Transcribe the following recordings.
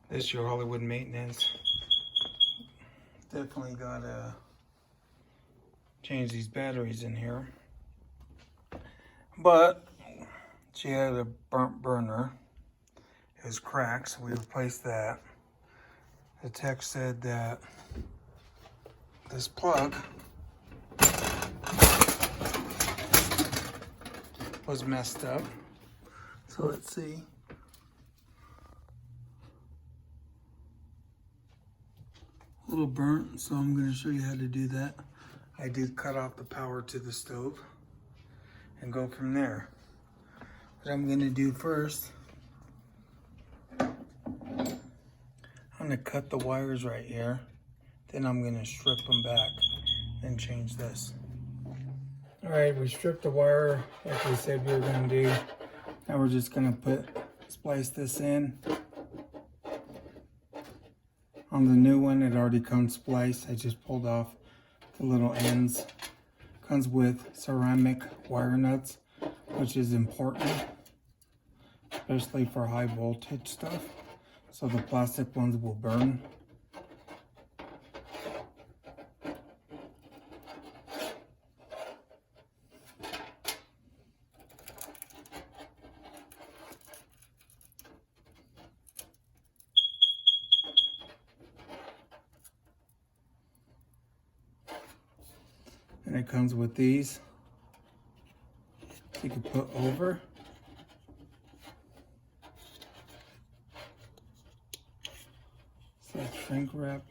This your Hollywood maintenance. Definitely gotta change these batteries in here. But she had a burnt burner. It was cracked, so we replaced that. The tech said that this plug was messed up. So let's see. A little burnt, so I'm going to show you how to do that. I did cut off the power to the stove and go from there. What I'm going to do first, I'm going to cut the wires right here. Then I'm going to strip them back and change this. All right, we stripped the wire like we said we were going to do. Now we're just going to splice this in. On the new one, it already comes spliced. I just pulled off the little ends. Comes with ceramic wire nuts, which is important, especially for high voltage stuff. So the plastic ones will burn. And it comes with these. You can put over. So that's shrink wrap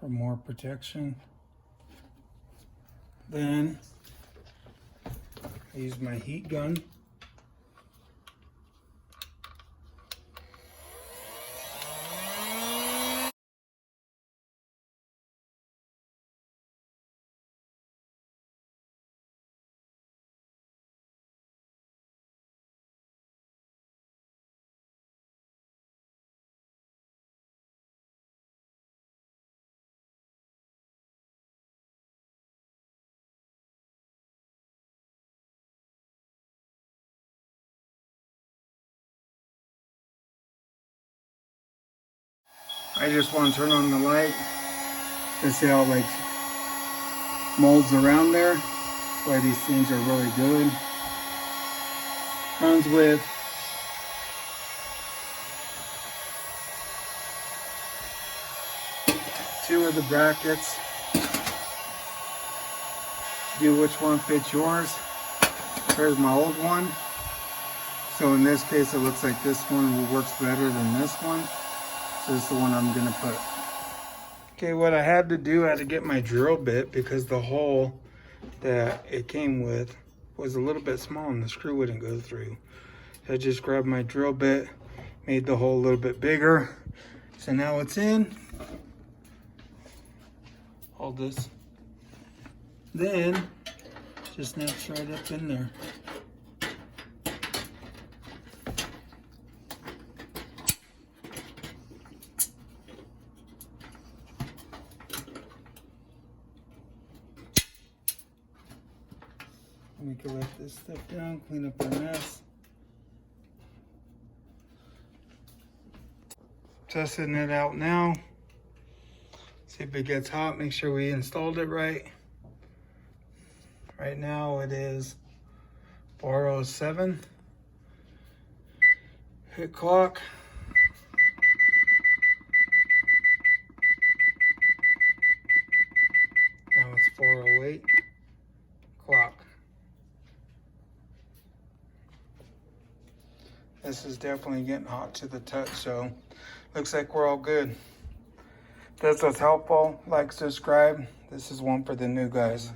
for more protection. Then I use my heat gun. I just want to turn on the light to see how it like molds around there. That's why these things are really good. Comes with two of the brackets. Do which one fits yours. Here's my old one. So in this case, it looks like this one works better than this one. So this is the one I'm gonna put. Okay, what I had to do, I had to get my drill bit because the hole that it came with was a little bit small and the screw wouldn't go through. So I just grabbed my drill bit, made the hole a little bit bigger. So now it's in. Hold this. Then, just snaps right up in there. We can let this stuff down, clean up our mess. Testing it out now. See if it gets hot, make sure we installed it right. Right now it is 4:07. Hit clock. Now it's 4:08. Clock. This is definitely getting hot to the touch, so looks like we're all good. If this was helpful, like, subscribe. This is one for the new guys.